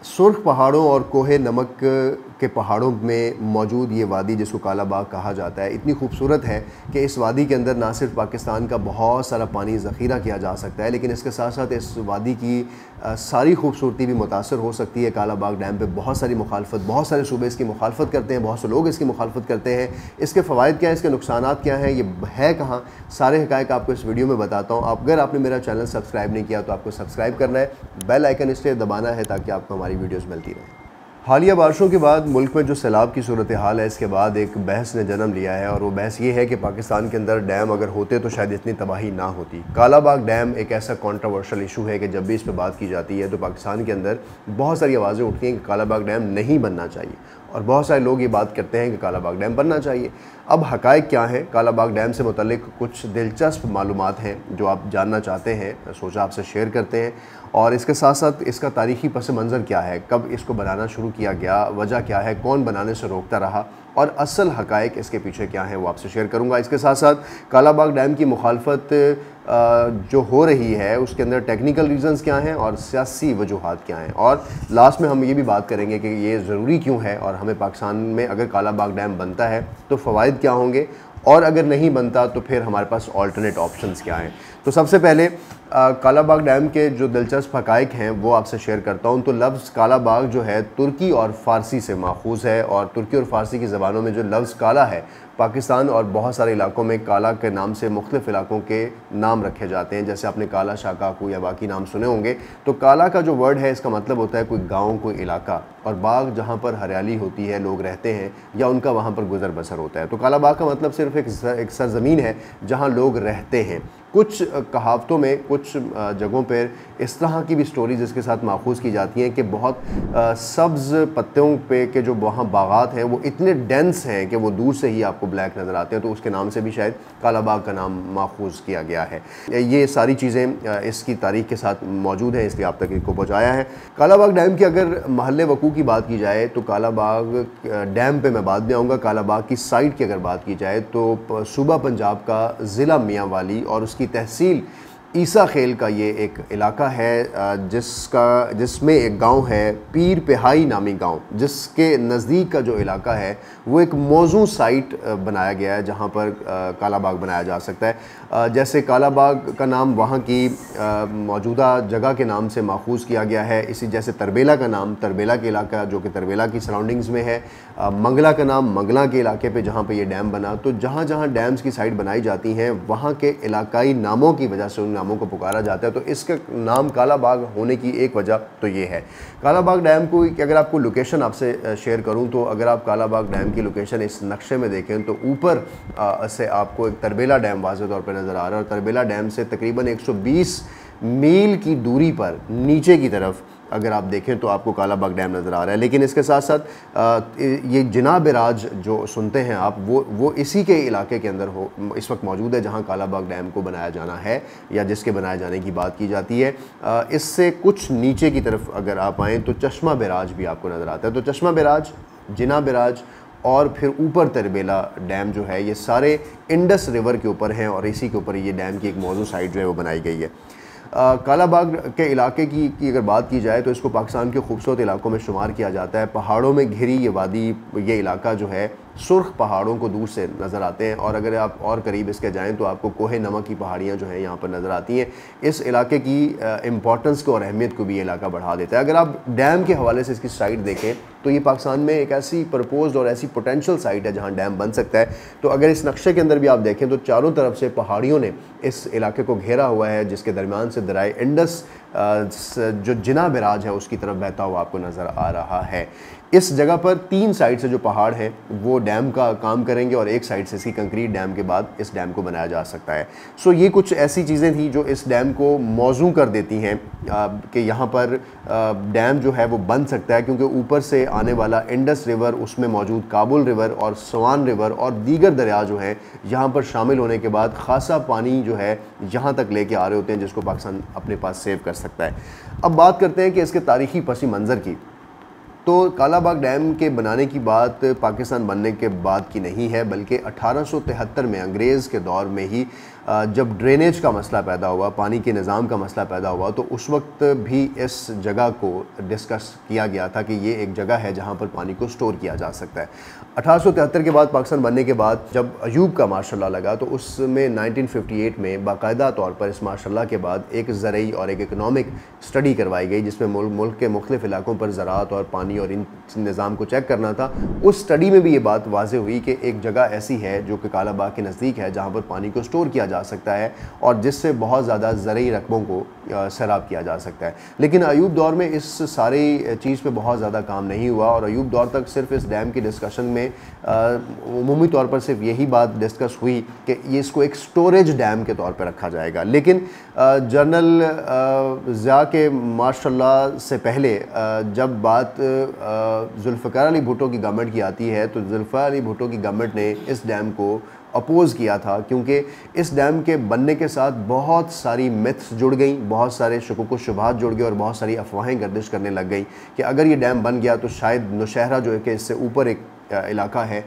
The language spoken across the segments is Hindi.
सुर्ख पहाड़ों और कोहे नमक के पहाड़ों में मौजूद ये वादी जिसको काला बाग कहा जाता है इतनी खूबसूरत है कि इस वादी के अंदर ना सिर्फ पाकिस्तान का बहुत सारा पानी ज़ख़ीरा किया जा सकता है, लेकिन इसके साथ साथ इस वादी की सारी खूबसूरती भी मुतासर हो सकती है। काला बाग डैम पे बहुत सारी मुखालफत, बहुत सारे सूबे इसकी मुखालफत करते हैं, बहुत से लोग इसकी मुखालफत करते हैं। इसके फ़वाइद क्या हैं, इसके नुकसानात क्या हैं, ये है कहाँ, सारे हक़ाइक़ आपको इस वीडियो में बताता हूँ। अगर आपने मेरा चैनल सब्सक्राइब नहीं किया तो आपको सब्सक्राइब करना है, बेल आइकन इसलिए दबाना है ताकि आपको हमारी वीडियोज़ मिलती रहें। हालिया बारिशों के बाद मुल्क में जो सैलाब की सूरत हाल है, इसके बाद एक बहस ने जन्म लिया है और वो बहस ये है कि पाकिस्तान के अंदर डैम अगर होते तो शायद इतनी तबाही ना होती। काला बाग डैम एक ऐसा कंट्रोवर्शियल इशू है कि जब भी इस पर बात की जाती है तो पाकिस्तान के अंदर बहुत सारी आवाज़ें उठती हैं कि काला बाग डैम नहीं बनना चाहिए और बहुत सारे लोग ये बात करते हैं कि काला बाग डैम बनना चाहिए। अब हक़ाइक़ क्या हैं, काला बाग डैम से मुतल्लिक़ कुछ दिलचस्प मालूमात हैं जो आप जानना चाहते हैं, सोचा आपसे शेयर करते हैं। और इसके साथ साथ इसका तारीख़ी पस मंज़र क्या है, कब इसको बनाना शुरू किया गया, वजह क्या है, कौन बनाने से रोकता रहा और असल हक़ाइक़ इसके पीछे क्या हैं वो आपसे शेयर करूँगा। इसके साथ साथ काला बाग डैम की मुखालफत जो हो रही है उसके अंदर टेक्निकल रीज़न्स क्या हैं और सियासी वजूहात क्या हैं, और लास्ट में हम ये भी बात करेंगे कि ये ज़रूरी क्यों है और हमें पाकिस्तान में अगर काला बाग डैम बनता है तो फ़वाइद क्या होंगे और अगर नहीं बनता तो फिर हमारे पास ऑल्टरनेट ऑप्शंस क्या हैं। तो सबसे पहले काला बाग डैम के जो दिलचस्प हक़ाइक़ हैं वो आपसे शेयर करता हूँ। तो लफ्ज़ काला बाग जो है तुर्की और फ़ारसी से माखूज़ है और तुर्की और फ़ारसी की ज़बानों में जो लफ्ज़ काला है, पाकिस्तान और बहुत सारे इलाकों में काला के नाम से मुख्तलिफ़ इलाकों के नाम रखे जाते हैं, जैसे आपने काला शाकाकू या बाकी नाम सुने होंगे। तो काला का जो वर्ड है इसका मतलब होता है कोई गाँव, कोई इलाका, और बाग जहाँ पर हरियाली होती है, लोग रहते हैं या उनका वहाँ पर गुज़र बसर होता है। तो काला बाग का मतलब सिर्फ एक सरज़मीन है जहाँ लोग रहते हैं। कुछ कहावतों में, कुछ जगहों पर इस तरह की भी स्टोरीज़ इसके साथ माखूज़ की जाती हैं कि बहुत सब्ज़ पत्तों पे के जो वहाँ बागात हैं वो इतने डेंस हैं कि वो दूर से ही आपको ब्लैक नज़र आते हैं, तो उसके नाम से भी शायद काला बाग का नाम माखूज़ किया गया है। ये सारी चीज़ें इसकी तारीख़ के साथ मौजूद हैं, इसलिए आप तक इनको पहुँचाया है। काला बाग डैम की अगर महल वकूअ की बात की जाए तो काला बाग डैम पे मैं बाद में आऊँगा। काला बाग की साइट की अगर बात की जाए तो सूबा पंजाब का ज़िला मियांवाली और उसकी तहसील ईसा खेल का ये एक इलाका है जिसमें एक गांव है पीर पेहाई नामी गांव, जिसके नज़दीक का जो इलाका है वो एक मौजू साइट बनाया गया है जहां पर काला बाग बनाया जा सकता है। जैसे काला बाग का नाम वहां की मौजूदा जगह के नाम से माखूज़ किया गया है, इसी जैसे तरबेला का नाम तरबेला के इलाका जो कि तरबेला की सराउंडिंग्स में है, मंगला का नाम मंगला के इलाके पे जहाँ पे ये डैम बना। तो जहाँ जहाँ डैम्स की साइट बनाई जाती हैं वहाँ के इलाकाई नामों की वजह से उन नामों को पुकारा जाता है। तो इसका नाम काला बाग होने की एक वजह तो ये है। काला बाग डैम को अगर आपको लोकेशन आपसे शेयर करूं तो अगर आप काला बाग डैम की लोकेशन इस नक्शे में देखें तो ऊपर से आपको एक तरबेला डैम वाज़ेह तौर पर नज़र आ रहा है और तरबेला डैम से तकरीबन 120 मील की दूरी पर नीचे की तरफ अगर आप देखें तो आपको काला बाग डैम नज़र आ रहा है। लेकिन इसके साथ साथ ये जिनाब राज जो सुनते हैं आप वो इसी के इलाके के अंदर इस वक्त मौजूद है जहां काला बाग डैम को बनाया जाना है या जिसके बनाए जाने की बात की जाती है। इससे कुछ नीचे की तरफ अगर आप आएँ तो चश्मा बैराज भी आपको नज़र आता है। तो चश्मा बैराज, जिनाब बैराज और फिर ऊपर तरबेला डैम जो है ये सारे इंडस रिवर के ऊपर हैं और इसी के ऊपर ये डैम की एक मौजू साइट जो है वो बनाई गई है। काला बाग के इलाके की अगर बात की जाए तो इसको पाकिस्तान के खूबसूरत इलाकों में शुमार किया जाता है। पहाड़ों में घिरी ये वादी, ये इलाका जो है सुर्ख पहाड़ों को दूर से नज़र आते हैं और अगर आप और करीब इसके जाएं तो आपको कोहे नमक की पहाड़ियाँ जो हैं यहाँ पर नज़र आती हैं। इस इलाके की इम्पॉर्टेंस को और अहमियत को भी ये इलाका बढ़ा देता है। अगर आप डैम के हवाले से इसकी साइट देखें तो ये पाकिस्तान में एक ऐसी प्रपोज्ड और ऐसी पोटेंशियल साइट है जहाँ डैम बन सकता है। तो अगर इस नक्शे के अंदर भी आप देखें तो चारों तरफ से पहाड़ियों ने इस इलाके को घेरा हुआ है, जिसके दरमियान से दरिया इंडस जो जिनाब राज है उसकी तरफ बहता हुआ आपको नज़र आ रहा है। इस जगह पर 3 साइड से जो पहाड़ हैं वो डैम का काम करेंगे और एक साइड से इसकी कंक्रीट डैम के बाद इस डैम को बनाया जा सकता है। सो ये कुछ ऐसी चीज़ें थी जो इस डैम को मौजू कर देती हैं कि यहाँ पर डैम जो है वो बन सकता है, क्योंकि ऊपर से आने वाला इंडस रिवर, उसमें मौजूद काबुल रिवर और स्वान रिवर और दीगर दरिया जो हैं यहाँ पर शामिल होने के बाद खासा पानी जो है यहाँ तक लेके आ रहे होते हैं जिसको पाकिस्तान अपने पास सेव कर सकता है। अब बात करते हैं कि इसके तारीख़ी पसी मंज़र की। तो काला बाग डैम के बनाने की बात पाकिस्तान बनने के बाद की नहीं है, बल्कि 1873 में अंग्रेज़ के दौर में ही जब ड्रेनेज का मसला पैदा हुआ, पानी के निज़ाम का मसला पैदा हुआ, तो उस वक्त भी इस जगह को डिस्कस किया गया था कि ये एक जगह है जहाँ पर पानी को स्टोर किया जा सकता है। 1873 के बाद, पाकिस्तान बनने के बाद जब अयूब का मार्शल लॉ लगा, तो उसमें 1958 में बाकायदा तौर पर इस मार्शल लॉ के बाद एक ज़रई और एक इकनॉमिक स्टडी करवाई गई, जिसमें मुल्क के मुख्तलिफ़ इलाकों पर ज़राअत और पानी और इन निज़ाम को चेक करना था। उस स्टडी में भी ये बात वाज़े हुई कि एक जगह ऐसी है जो कि काला बाग के नज़दीक है जहाँ पर पानी को स्टोर किया जा सकता है और जिससे बहुत ज़्यादा ज़रई रकबों को सैराब किया जा सकता है। लेकिन अयूब दौर में इस सारी चीज़ पे बहुत ज़्यादा काम नहीं हुआ और अयूब दौर तक सिर्फ इस डैम की डिस्कशन में उमूमी तौर पर सिर्फ यही बात डिस्कस हुई कि ये इसको एक स्टोरेज डैम के तौर पर रखा जाएगा। लेकिन जनरल ज़िया के मार्शल लॉ से पहले जब बात जुल्फ़िकार अली भुट्टो की गवर्नमेंट की आती है, तो जुल्फ़िकार अली भुट्टो की गवर्नमेंट ने इस डैम को अपोज़ किया था, क्योंकि इस डैम के बनने के साथ बहुत सारी मिथ्स जुड़ गई, बहुत सारे शुकूक व शुबहात जुड़ गए और बहुत सारी अफवाहें गर्दिश करने लग गई कि अगर ये डैम बन गया तो शायद नौशहरा जो है कि इससे ऊपर एक इलाका है,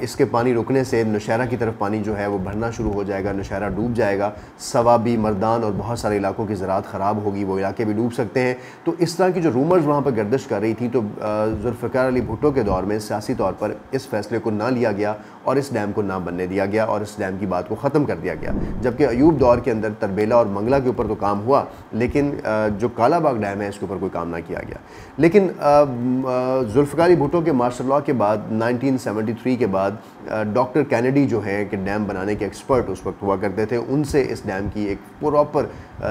इसके पानी रुकने से नौशहरा की तरफ पानी जो है वो भरना शुरू हो जाएगा, नौशहरा डूब जाएगा, सवाबी, मर्दान और बहुत सारे इलाकों की ज़राअत ख़राब होगी, वो इलाके भी डूब सकते हैं। तो इस तरह की जो रूमर्स वहाँ पर गर्दिश कर रही थी, तो जुल्फ़िकार अली भुट्टो के दौर में सियासी तौर पर इस फैसले को ना लिया गया और इस डैम को ना बनने दिया गया और इस डैम की बात को ख़त्म कर दिया गया। जबकि अयूब दौर के अंदर तरबेला और मंगला के ऊपर तो काम हुआ, लेकिन जो काला बाग डैम है इसके ऊपर कोई काम ना किया गया। लेकिन जुल्फ़िकार अली भुट्टो के मार्शल लॉ के बाद 1973 के बाद डॉक्टर कैनेडी जो है कि डैम बनाने के एक्सपर्ट उस वक्त हुआ करते थे, उनसे इस डैम की एक प्रॉपर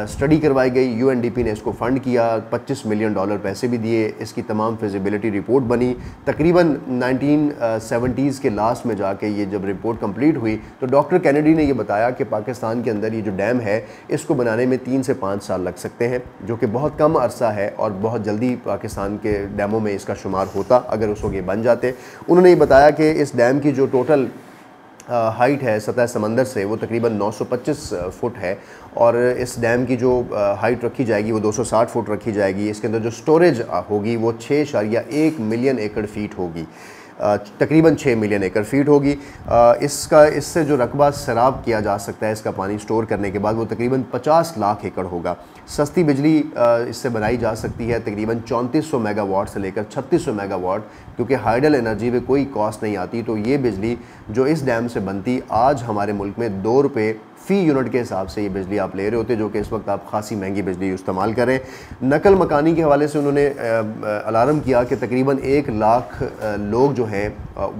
स्टडी करवाई गई। यूएनडीपी ने इसको फ़ंड किया, $25 मिलियन पैसे भी दिए, इसकी तमाम फिजिबिलिटी रिपोर्ट बनी। तकरीबन 1970s के लास्ट में जाके ये जब रिपोर्ट कंप्लीट हुई तो डॉक्टर कैनेडी ने ये बताया कि पाकिस्तान के अंदर ये जो डैम है इसको बनाने में 3 से 5 साल लग सकते हैं, जो कि बहुत कम अरसा है और बहुत जल्दी पाकिस्तान के डैमों में इसका शुमार होता अगर उस वक्त ये बन जाते। उन्होंने ये बताया कि इस डैम की जो टोटल हाइट है सतह समंदर से वो तकरीबन 925 फुट है और इस डैम की जो हाइट रखी जाएगी वो 260 फुट रखी जाएगी। इसके अंदर जो स्टोरेज होगी वो 6.1 मिलियन एकड़ फीट होगी, तकरीबन 6 मिलियन एकड़ फीट होगी। इससे जो रकबा सैराब किया जा सकता है इसका पानी स्टोर करने के बाद वो तकरीबन 50 लाख एकड़ होगा। सस्ती बिजली इससे बनाई जा सकती है तकरीबन 3400 मेगावाट से लेकर 3600 मेगावाट, क्योंकि हाइडल एनर्जी में कोई कॉस्ट नहीं आती। तो ये बिजली जो इस डैम से बनती, आज हमारे मुल्क में 2 रुपये फ़ी यूनिट के हिसाब से ये बिजली आप ले रहे होते, जो कि इस वक्त आप खासी महंगी बिजली इस्तेमाल करें। नकल मकानी के हवाले से उन्होंने अलार्म किया कि तकरीबन 1 लाख लोग जो हैं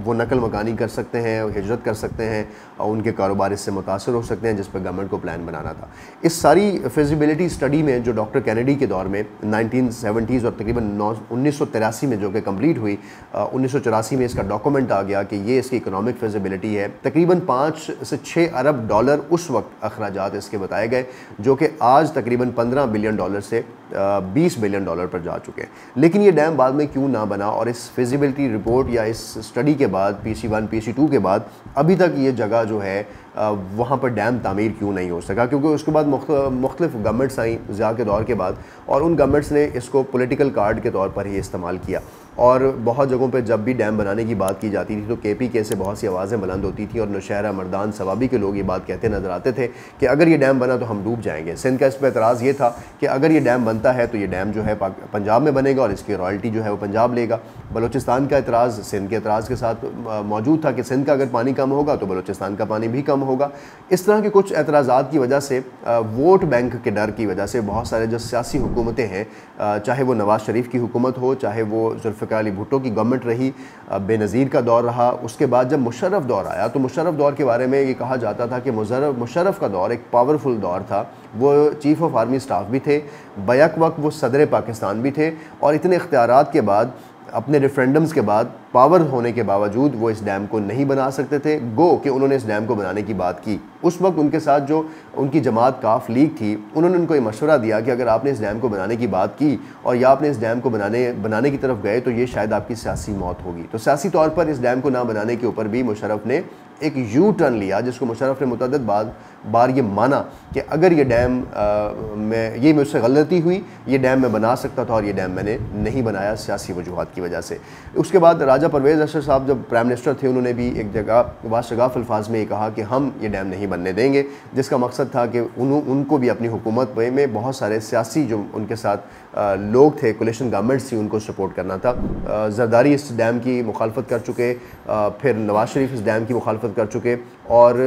वो नकल मकानी कर सकते हैं, हिजरत कर सकते हैं और उनके कारोबार इससे मुतासर हो सकते हैं, जिस पर गवर्नमेंट को प्लान बनाना था। इस सारी फिजिबिलिटी स्टडी में जो डॉक्टर कैनेडी के दौर में 1970s और तकरीबन 1983 में जो कि कम्प्लीट हुई, 1984 में इसका डॉक्यूमेंट आ गया कि ये इसकी इकोनॉमिक फिजिबिलिटी है। तकरीबन 5 से 6 अरब डॉलर उस वक्त अखराजात इसके बताए गए, जो कि आज तकरीबन $15 बिलियन से $20 बिलियन पर जा चुके हैं। लेकिन ये डैम बाद में क्यों ना बना और इस फिजिबिलिटी रिपोर्ट या इस स्टडी के बाद PC1 PC2 के बाद अभी तक ये जगह जो है वहाँ पर डैम तामीर क्यों नहीं हो सका? क्योंकि उसके बाद मुख्तलिफ गवर्नमेंट्स आई ज़िया के दौर के बाद और उन गवर्नमेंट्स ने इसको पॉलिटिकल कार्ड के तौर पर ही इस्तेमाल किया और बहुत जगहों पे जब भी डैम बनाने की बात की जाती थी तो KPK से बहुत सी आवाज़ें बुलंद होती थी और नौशहरा, मर्दान, सवाबी के लोग ये बात कहते नज़र आते थे कि अगर ये डैम बना तो हम डूब जाएंगे। सिंध का इस पर एतराज़ ये था कि अगर ये डैम बनता है तो ये डैम जो है पंजाब में बनेगा और इसकी रॉयल्टी जो है वो पंजाब लेगा। बलूचिस्तान का एतराज़ सिंध के एतराज़ के साथ मौजूद था कि सिंध का अगर पानी कम होगा तो बलूचिस्तान का पानी भी कम होगा। इस तरह के कुछ एतराज़ात की वजह से, वोट बैंक के डर की वजह से बहुत सारे जो सियासी हुकूमतें हैं, चाहे वो नवाज़ शरीफ की हुकूमत हो, चाहे वो जुल्फ़िकार अली भुट्टो की गवर्नमेंट रही, बेनज़ीर का दौर रहा, उसके बाद जब मुशर्रफ दौर आया तो मुशर्रफ दौर के बारे में ये कहा जाता था कि मुशर्रफ का दौर एक पावरफुल दौर था। वो चीफ़ ऑफ आर्मी स्टाफ भी थे, बैक वक्त वो सदर पाकिस्तान भी थे और इतने इख्तियारात के बाद, अपने रेफरेंडम्स के बाद, पावर होने के बावजूद वो इस डैम को नहीं बना सकते थे। गो कि उन्होंने इस डैम को बनाने की बात की। उस वक्त उनके साथ जो उनकी जमात काफ लीग थी, उन्होंने उनको ये मशवरा दिया कि अगर आपने इस डैम को बनाने की बात की और या आपने इस डैम को बनाने की तरफ गए तो ये शायद आपकी सियासी मौत होगी। तो सियासी तौर पर इस डैम को ना बनाने के ऊपर भी मुशर्रफ ने एक यू टर्न लिया, जिसको मुशर्रफ ने मुतअद्दिद बार ये माना कि अगर ये डैम ये मुझसे गलती हुई, ये डैम मैं बना सकता था और ये डैम मैंने नहीं बनाया सियासी वजूहात की वजह से। उसके बाद राजा परवेज़ अशरफ साहब जब प्राइम मिनिस्टर थे, उन्होंने भी एक जगह वाशगाफ अल्फाज में ये कहा कि हम ये डैम नहीं बनने देंगे, जिसका मकसद था कि उनको भी अपनी हुकूमत में बहुत सारे सियासी जो उनके साथ लोग थे, कोलिशन गवर्नमेंट्स थी, उनको सपोर्ट करना था। जरदारी इस डैम की मुखालफत कर चुके, फिर नवाज शरीफ इस डैम की मुखालफत कर चुके, और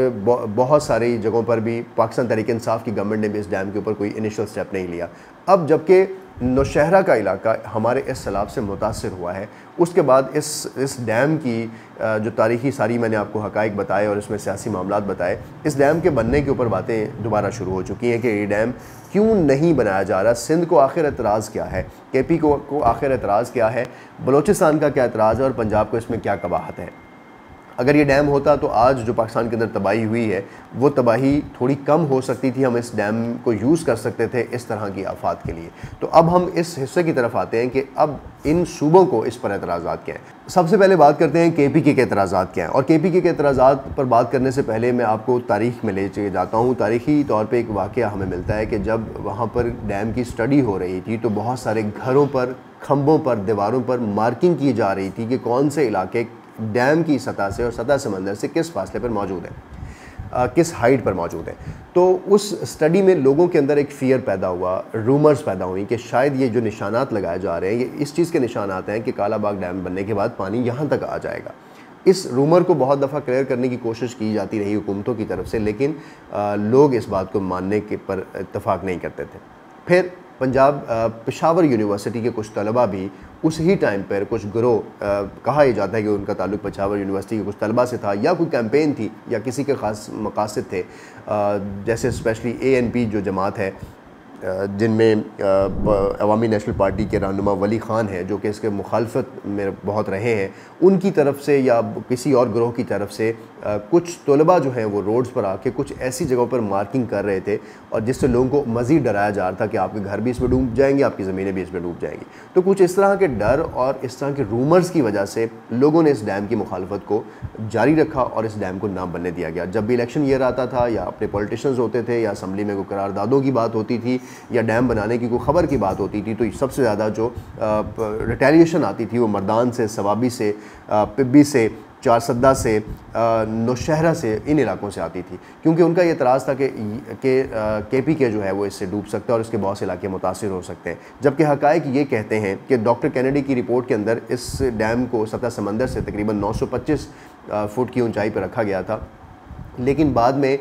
बहुत सारी जगहों पर भी पाकिस्तान तहरीक इंसाफ की गवर्नमेंट ने भी इस डैम के ऊपर कोई इनिशियल स्टेप नहीं लिया। अब जबकि नौशहरा का इलाका हमारे इस सैलाब से मुतासिर हुआ है, उसके बाद इस डैम की जो तारीख़ी सारी मैंने आपको हक़ाइक़ बताए और इसमें सियासी मामलात बताए, इस डैम के बनने के ऊपर बातें दोबारा शुरू हो चुकी हैं कि ये डैम क्यों नहीं बनाया जा रहा, सिंध को आखिर एतराज़ क्या है, KP को आखिर एतराज़ क्या है, बलोचिस्तान का क्या एतराज़ है और पंजाब को इसमें क्या कबाहत है। अगर ये डैम होता तो आज जो पाकिस्तान के अंदर तबाही हुई है वो तबाही थोड़ी कम हो सकती थी, हम इस डैम को यूज़ कर सकते थे इस तरह की आफात के लिए। तो अब हम इस हिस्से की तरफ आते हैं कि अब इन सूबों को इस पर एतराज़ात क्या हैं। सबसे पहले बात करते हैं KPK के एतराज़ात क्या हैं, और KPK के एतराज़ात पर बात करने से पहले मैं आपको तारीख़ में ले जाता हूँ। तारीख़ी तौर पर एक वाक़या हमें मिलता है कि जब वहाँ पर डैम की स्टडी हो रही थी तो बहुत सारे घरों पर, खंभों पर, दीवारों पर मार्किंग की जा रही थी कि कौन से इलाके डैम की सतह से और सतह समंदर से किस फासले पर मौजूद है, किस हाइट पर मौजूद है। तो उस स्टडी में लोगों के अंदर एक फ़ियर पैदा हुआ, रूमर्स पैदा हुई कि शायद ये जो निशानात लगाए जा रहे हैं ये इस चीज़ के निशानात हैं कि कालाबाग डैम बनने के बाद पानी यहाँ तक आ जाएगा। इस रूमर को बहुत दफ़ा क्लियर करने की कोशिश की जाती रही हुकूमतों की तरफ से, लेकिन लोग इस बात को मानने के पर इत्तफाक नहीं करते थे। फिर पेशावर यूनिवर्सिटी के कुछ तलबा भी उस ही टाइम पर कुछ गिरोह, कहा यह जाता है कि उनका ताल्लुक पेशावर यूनिवर्सिटी के कुछ तलबा से था, या कोई कैंपेन थी या किसी के ख़ास मकासद थे, जैसे स्पेशली ANP जो जमात है जिनमें अवामी नेशनल पार्टी के रहनुमा वली ख़ान हैं जो कि इसके मुखालफत में बहुत रहे हैं, उनकी तरफ से या किसी और ग्रोह की तरफ से कुछ तलबा जो हैं वो रोड्स पर आके कुछ ऐसी जगहों पर मार्किंग कर रहे थे और जिससे लोगों को मज़ीद डराया जा रहा था कि आपके घर भी इसमें डूब जाएंगे, आपकी ज़मीनें भी इसमें डूब जाएंगी। तो कुछ इस तरह के डर और इस तरह के रूमर्स की वजह से लोगों ने इस डैम की मुखालफत को जारी रखा और इस डैम को ना बनने दिया गया। जब भी इलेक्शन ईयर आता था या अपने पॉलिटिशियंस होते थे या असम्बली में कोई करारदादों की बात होती थी या डैम बनाने की कोई ख़बर की बात होती थी, तो सबसे ज़्यादा जो रिटेलिएशन आती थी वो मर्दान से, सवाबी से, पिब्बी से, चारसद्दा से, नौशहरा से, इन इलाकों से आती थी, क्योंकि उनका ये एतराज़ था कि KPK जो है वो इससे डूब सकता है और इसके बहुत से इलाके मुतासिर हो सकते हैं। जबकि हक़ाइक़ ये कहते हैं कि डॉक्टर कैनेडी की रिपोर्ट के अंदर इस डैम को सतह समंदर से तकरीबन 925 फुट की ऊंचाई पर रखा गया था, लेकिन बाद में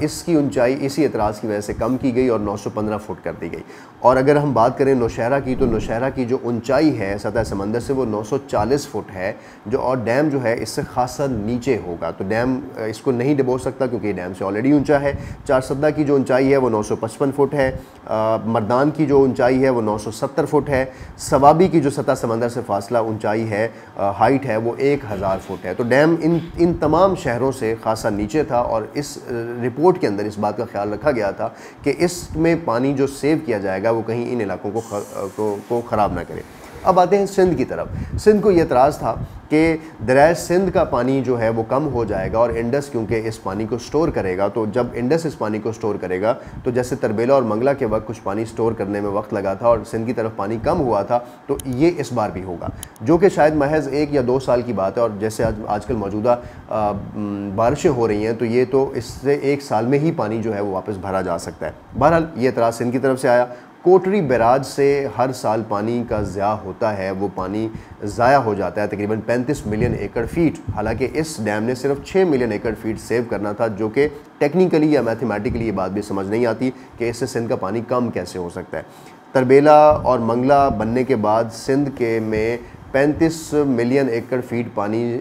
इसकी ऊंचाई इसी एतराज़ की वजह से कम की गई और 915 फुट कर दी गई। और अगर हम बात करें नौशहरा की, तो नौशहरा की जो ऊंचाई है सतह समंदर से वो 940 फुट है, जो और डैम जो है इससे खासा नीचे होगा, तो डैम इसको नहीं डुबो सकता क्योंकि डैम से ऑलरेडी ऊंचा है। चारसद्दा की जो ऊंचाई है वो 955 फुट है, मर्दान की जो ऊंचाई है वो 970 फुट है, सवाबी की जो सतह समंदर से फासला ऊंचाई है, हाइट है, वो 1000 फुट है। तो डैम इन तमाम शहरों से खासा नीचे था और इस रिपोर्ट के अंदर इस बात का ख्याल रखा गया था कि इसमें पानी जो सेव किया जाएगा वो कहीं इन इलाकों को ख़राब ना करे। अब आते हैं सिंध की तरफ। सिंध को ये एतराज़ था कि दरियाए सिंध का पानी जो है वो कम हो जाएगा और इंडस क्योंकि इस पानी को स्टोर करेगा, तो जब इंडस इस पानी को स्टोर करेगा तो जैसे तरबेला और मंगला के वक्त कुछ पानी स्टोर करने में वक्त लगा था और सिंध की तरफ पानी कम हुआ था, तो ये इस बार भी होगा, जो कि शायद महज 1 या 2 साल की बात है। और जैसे आजकल मौजूदा बारिशें हो रही हैं तो ये तो इससे 1 साल में ही पानी जो है वो वापस भरा जा सकता है। बहरहाल ये एतराज़ सिंध की तरफ से आया। कोटरी बैराज से हर साल पानी का ज़्या होता है, वो पानी ज़ाया हो जाता है तकरीबन 35 मिलियन एकड़ फीट। हालांकि इस डैम ने सिर्फ 6 मिलियन एकड़ फीट सेव करना था, जो कि टेक्निकली या मैथमेटिकली ये बात भी समझ नहीं आती कि इससे सिंध का पानी कम कैसे हो सकता है। तरबेला और मंगला बनने के बाद सिंध के में 35 मिलियन एकड़ फीट पानी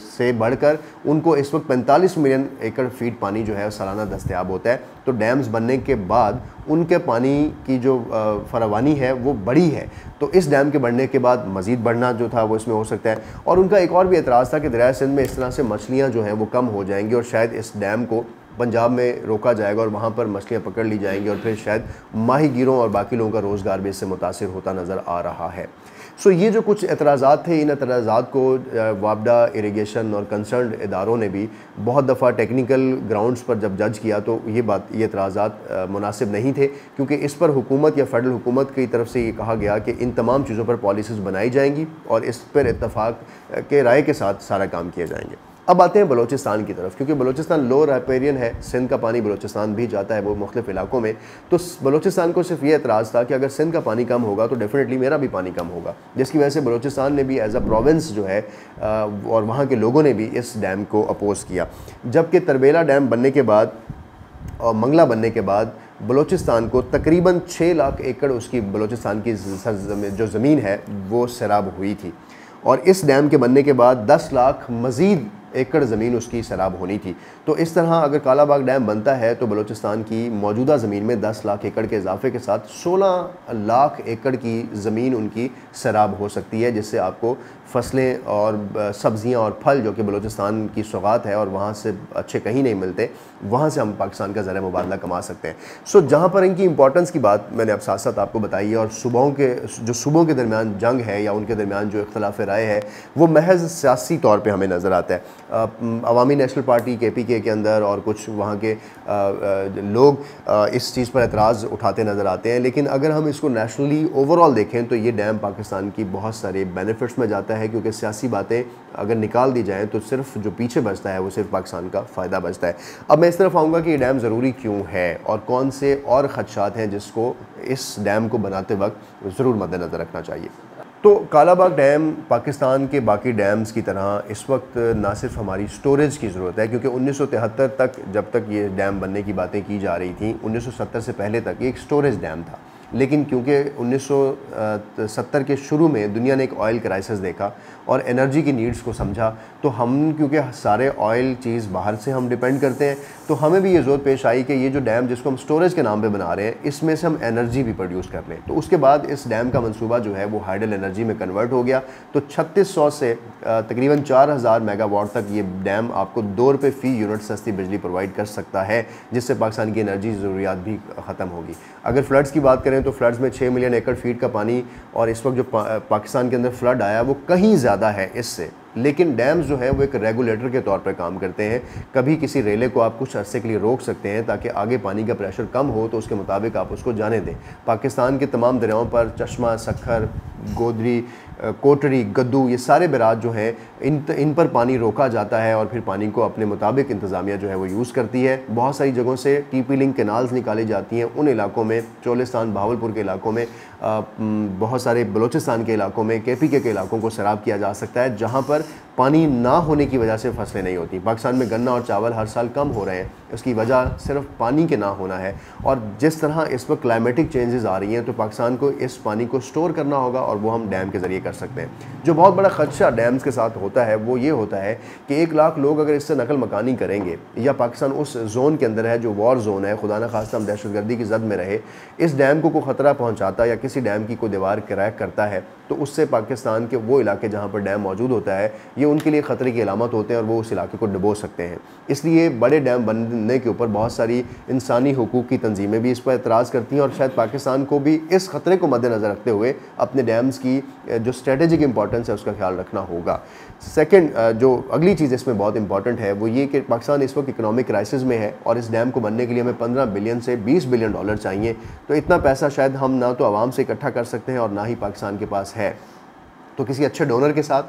से बढ़कर उनको इस वक्त 45 मिलियन एकड़ फीट पानी जो है सालाना दस्तयाब होता है। तो डैम्स बनने के बाद उनके पानी की जो फरावानी है वो बड़ी है, तो इस डैम के बढ़ने के बाद मज़ीद बढ़ना जो था वो इसमें हो सकता है। और उनका एक और भी एतराज़ था कि दरिया सिंध में इस तरह से मछलियाँ जो हैं वो कम हो जाएंगी और शायद इस डैम को पंजाब में रोका जाएगा और वहाँ पर मछलियाँ पकड़ ली जाएंगी और फिर शायद माहीगीरों और बाकी लोगों का रोज़गार भी इससे मुतासिर होता नज़र आ रहा है। सो ये जो कुछ एतराज़ात थे, इन एतराज़ात को वापडा, इरिगेशन और कंसर्न इदारों ने भी बहुत दफ़ा टेक्निकल ग्राउंड्स पर जब जज किया तो ये एतराज़ात मुनासिब नहीं थे, क्योंकि इस पर हुकूमत या फेडरल हुकूमत की तरफ से ये कहा गया कि इन तमाम चीज़ों पर पॉलिसीज़ बनाई जाएंगी और इस पर इत्तफाक के राय के साथ सारा काम किए जाएंगे। अब आते हैं बलूचिस्तान की तरफ, क्योंकि बलूचिस्तान लो राइपेरियन है, सिंध का पानी बलूचिस्तान भी जाता है वो मुख्तलिफ इलाकों में। तो बलूचिस्तान को सिर्फ ये एतराज़ था कि अगर सिंध का पानी कम होगा तो डेफिनेटली मेरा भी पानी कम होगा, जिसकी वजह से बलूचिस्तान ने भी एज अ प्रोविंस जो है और वहाँ के लोगों ने भी इस डैम को अपोज़ किया। जबकि तरबेला डैम बनने के बाद और मंगला बनने के बाद बलूचिस्तान को तकरीबन 6 लाख एकड़ उसकी बलूचिस्तान की जो ज़मीन है वो सैराब हुई थी, और इस डैम के बनने के बाद 10 लाख मज़ीद एकड़ ज़मीन उसकी सैराब होनी थी। तो इस तरह अगर कालाबाग डैम बनता है तो बलूचिस्तान की मौजूदा ज़मीन में 10 लाख एकड़ के इजाफे के साथ 16 लाख एकड़ की ज़मीन उनकी सैराब हो सकती है, जिससे आपको फसलें और सब्ज़ियाँ और फल जो कि बलूचिस्तान की सौगात है और वहाँ से अच्छे कहीं नहीं मिलते, वहाँ से हम पाकिस्तान का ज़रिया मुबादला कमा सकते हैं। सो जहाँ पर इनकी इंपॉर्टेंस की बात मैंने अब साथ साथ आपको बताई है, और सूबों के दरमियान जंग है या उनके दरमियान जो इख्तलाफ राय है वो महज सियासी तौर पर हमें नज़र आता है। अवामी नेशनल पार्टी KPK के अंदर और कुछ वहाँ के लोग इस चीज़ पर एतराज़ उठाते नज़र आते हैं, लेकिन अगर हम इसको नेशनली ओवरऑल देखें तो ये डैम पाकिस्तान की बहुत सारे बेनिफिट्स में जाता है, क्योंकि सियासी बातें अगर निकाल दी जाएँ तो सिर्फ जो पीछे बचता है वो सिर्फ पाकिस्तान का फ़ायदा बचता है। अब मैं इस तरफ आऊँगा कि ये डैम ज़रूरी क्यों है और कौन से और ख़दशात हैं जिसको इस डैम को बनाते वक्त ज़रूर मद्देनज़र रखना चाहिए। तो कालाबाग डैम पाकिस्तान के बाकी डैम्स की तरह इस वक्त ना सिर्फ हमारी स्टोरेज की ज़रूरत है, क्योंकि 1973 तक जब तक ये डैम बनने की बातें की जा रही थी, 1970 से पहले तक ये एक स्टोरेज डैम था। लेकिन क्योंकि 1970 के शुरू में दुनिया ने एक ऑयल क्राइसिस देखा और एनर्जी की नीड्स को समझा, तो हम क्योंकि सारे ऑयल चीज़ बाहर से हम डिपेंड करते हैं, तो हमें भी ये ज़रूरत पेश आई कि ये जो डैम जिसको हम स्टोरेज के नाम पे बना रहे हैं, इसमें से हम एनर्जी भी प्रोड्यूस कर लें। तो उसके बाद इस डैम का मंसूबा जो है वो हाइडल एनर्जी में कन्वर्ट हो गया। तो 3600 से तकरीबन 4000 मेगावाट तक ये डैम आपको ₹2 फ़ी यूनिट सस्ती बिजली प्रोवाइड कर सकता है, जिससे पाकिस्तान की एनर्जी ज़रूरियात भी ख़त्म होगी। अगर फ्लड्स की बात करें तो फ्लड्स में 6 मिलियन एकड़ फीट का पानी, और इस वक्त जो पाकिस्तान के अंदर फ्लड आया वो कहीं ज़्यादा है इससे, लेकिन डैम्स जो है वो एक रेगुलेटर के तौर पर काम करते हैं। कभी किसी रेले को आप कुछ अरसे के लिए रोक सकते हैं ताकि आगे पानी का प्रेशर कम हो, तो उसके मुताबिक आप उसको जाने दें। पाकिस्तान के तमाम दरियाओं पर चश्मा, सखर, गोदरी, कोटरी, गद्दू, ये सारे बराज जो हैं इन पर पानी रोका जाता है और फिर पानी को अपने मुताबिक इंतज़ामिया जो है वो यूज़ करती है। बहुत सारी जगहों से TP लिंक कैनाल्स निकाली जाती हैं उन इलाकों में, चोलिस्तान, बहावलपुर के इलाकों में, बहुत सारे बलूचिस्तान के इलाकों में, KPK के इलाकों को सैराब किया जा सकता है, जहाँ पर पानी ना होने की वजह से फसलें नहीं होती। पाकिस्तान में गन्ना और चावल हर साल कम हो रहे हैं, उसकी वजह सिर्फ पानी के ना होना है। और जिस तरह इस पर क्लाइमेटिक चेंजेस आ रही हैं, तो पाकिस्तान को इस पानी को स्टोर करना होगा और वो हम डैम के ज़रिए कर सकते हैं। जो बहुत बड़ा खदशा डैम्स के साथ होता है वो ये होता है कि 1 लाख लोग अगर इससे नकल मकानी करेंगे, या पाकिस्तान उस जोन के अंदर है जो वॉर जोन है, खुदा न खास्ता हम दहशतगर्दी की जद में रहे, इस डैम को ख़तरा पहुँचाता या किसी डैम की कोई दीवार क्रैक करता है, तो उससे पाकिस्तान के वो इलाके जहाँ पर डैम मौजूद होता है ये उनके लिए ख़तरे की अलामत होते हैं और वो उस इलाके को डुबो सकते हैं। इसलिए बड़े डैम बनने के ऊपर बहुत सारी इंसानी हुकूक की तंजीमें भी इस पर एतराज़ करती हैं, और शायद पाकिस्तान को भी इस ख़तरे को मद्देनज़र रखते हुए अपने डैम्स की जो स्ट्रेटेजिक इंपॉर्टेंस है उसका ख्याल रखना होगा। सेकंड, जो अगली चीज़ इसमें बहुत इंपॉर्टेंट है वो ये कि पाकिस्तान इस वक्त इकोनॉमिक क्राइसिस में है और इस डैम को बनने के लिए हमें 15 बिलियन से 20 बिलियन डॉलर चाहिए। तो इतना पैसा शायद हम ना तो आवाम से इकट्ठा कर सकते हैं और ना ही पाकिस्तान के पास है। तो किसी अच्छे डोनर के साथ,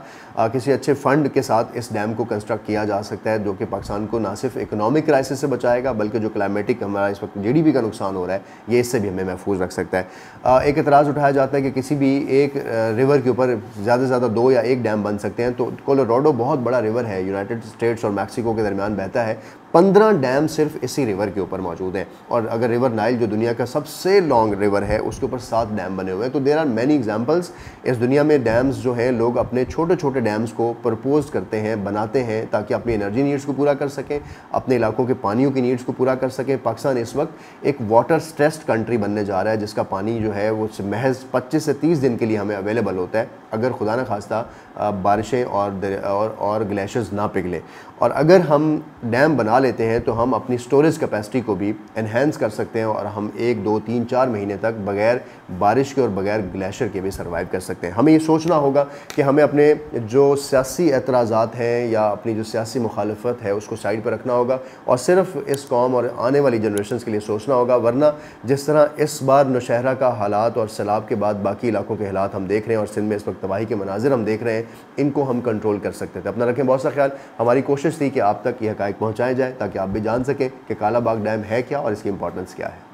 किसी अच्छे फ़ंड के साथ इस डैम को कंस्ट्रक्ट किया जा सकता है, जो कि पाकिस्तान को ना सिर्फ इकोनॉमिक क्राइसिस से बचाएगा बल्कि जो क्लाइमेटिक हमारा इस वक्त GDP का नुकसान हो रहा है ये इससे भी हमें महफूज रख सकता है। एक एतराज़ उठाया जाता है कि किसी भी एक रिवर के ऊपर ज़्यादा से ज़्यादा 2 या 1 डैम बन सकते हैं। तो कोलोराडो बहुत बड़ा रिवर है, यूनाइटेड स्टेट्स और मैक्सिको के दरमियान बहता है। 15 डैम सिर्फ इसी रिवर के ऊपर मौजूद हैं, और अगर रिवर नाइल जो दुनिया का सबसे लॉन्ग रिवर है उसके ऊपर 7 डैम बने हुए हैं। तो देयर आर मैनी एग्जांपल्स इस दुनिया में डैम्स जो हैं, लोग अपने छोटे छोटे डैम्स को प्रपोज करते हैं, बनाते हैं ताकि अपनी एनर्जी नीड्स को पूरा कर सकें, अपने इलाकों के पानियों की नीड्स को पूरा कर सकें। पाकिस्तान इस वक्त एक वाटर स्ट्रेस्ड कंट्री बनने जा रहा है, जिसका पानी जो है वो महज 25 से 30 दिन के लिए हमें अवेलेबल होता है, अगर खुदा न खास्ता बारिशें और ग्लेशियर्स ना पिघलें। और अगर हम डैम बना लेते हैं तो हम अपनी स्टोरेज कैपेसिटी को भी एनहेंस कर सकते हैं और हम 1, 2, 3, 4 महीने तक बगैर बारिश के और बगैर ग्लेशियर के भी सर्वाइव कर सकते हैं। हमें ये सोचना होगा कि हमें अपने जो सियासी एतराज़ात हैं या अपनी जो सियासी मुखालफत है उसको साइड पर रखना होगा और सिर्फ इस कौम और आने वाली जनरेशन के लिए सोचना होगा। वरना जिस तरह इस बार नौशहरा का हालात और सैलाब के बाद बाकी इलाकों के हालात हम देख रहे हैं और सिंध में इस वक्त तबाही के मनाजिर हम देख रहे हैं, इनको हम कंट्रोल कर सकते थे। अपना रखें बहुत सा ख्याल। हमारी कोशिश थी कि आप तक ये हक़ाइक़ पहुँचाए जाए ताकि आप भी जान सकें कि काला बाग डैम है क्या और इसकी इंपॉर्टेंस क्या है।